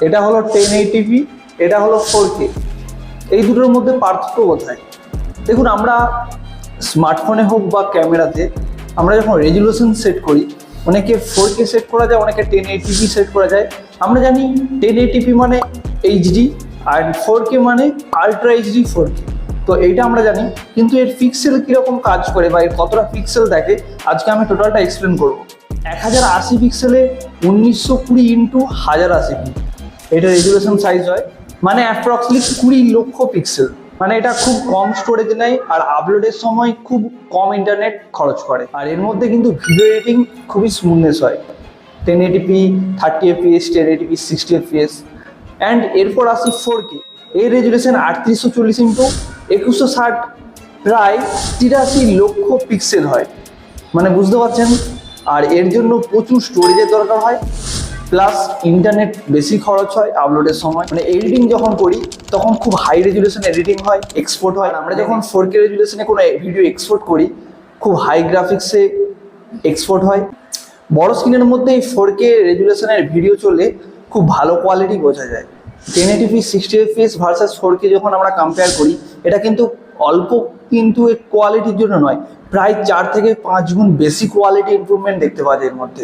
এটা হলো 1080p, এটা হলো 4K। এই দুটোর মধ্যে পার্থক্য কোথায়? দেখুন, আমরা স্মার্টফোনে হোক বা ক্যামেরাতে আমরা যখন রেজুলেশন সেট করি, অনেকে 4K সেট করা যায়, অনেকে 1080p সেট করা যায়। আমরা জানি 1080p মানে এইচডি আর 4K মানে আলট্রা এইচডি 4K। তো এইটা আমরা জানি, কিন্তু এর পিক্সেল কীরকম কাজ করে বা এর কতটা পিক্সেল দেখে আজকে আমি টোটালটা এক্সপ্লেন করবো। 1080 পিক্সেলে 1920 ইন্টু 1080p এটা রেজুলেশন সাইজ হয়, মানে অ্যাপ্রক্সিমেটলি 20 লক্ষ পিক্সেল। মানে এটা খুব কম স্টোরেজ নেয় আর আপলোডের সময় খুব কম ইন্টারনেট খরচ করে। আর এর মধ্যে কিন্তু ভিডিও এডিটিং খুবই স্মুথনেস হয়। 1080p 30fps, 1080p 60fps। And এরপর আসি 4K। এর রেজুলেশন 3840 ইন্টু 2160, প্রায় 83 লক্ষ পিক্সেল হয়। মানে বুঝতে পারছেন। আর এর জন্য প্রচুর স্টোরেজের দরকার হয়, প্লাস ইন্টারনেট বেশি খরচ হয় আপলোডের সময়। মানে এডিটিং যখন করি তখন খুব হাই রেজুলেশন এডিটিং হয়, এক্সপোর্ট হয়। আমরা যখন 4K রেজুলেশনে কোনো ভিডিও এক্সপোর্ট করি খুব হাই গ্রাফিক্সে এক্সপোর্ট হয়। বড় স্ক্রিনের মধ্যে এই 4K রেজুলেশনের ভিডিও চললে খুব ভালো কোয়ালিটি বোঝা যায়। 1080p 60fps ভার্সাস 4K যখন আমরা কম্পেয়ার করি, এটা কিন্তু অল্প কিন্তু কোয়ালিটির জন্য নয়, প্রায় 4 থেকে 5 গুণ বেশি কোয়ালিটি ইমপ্রুভমেন্ট দেখতে পাওয়া যায় এর মধ্যে।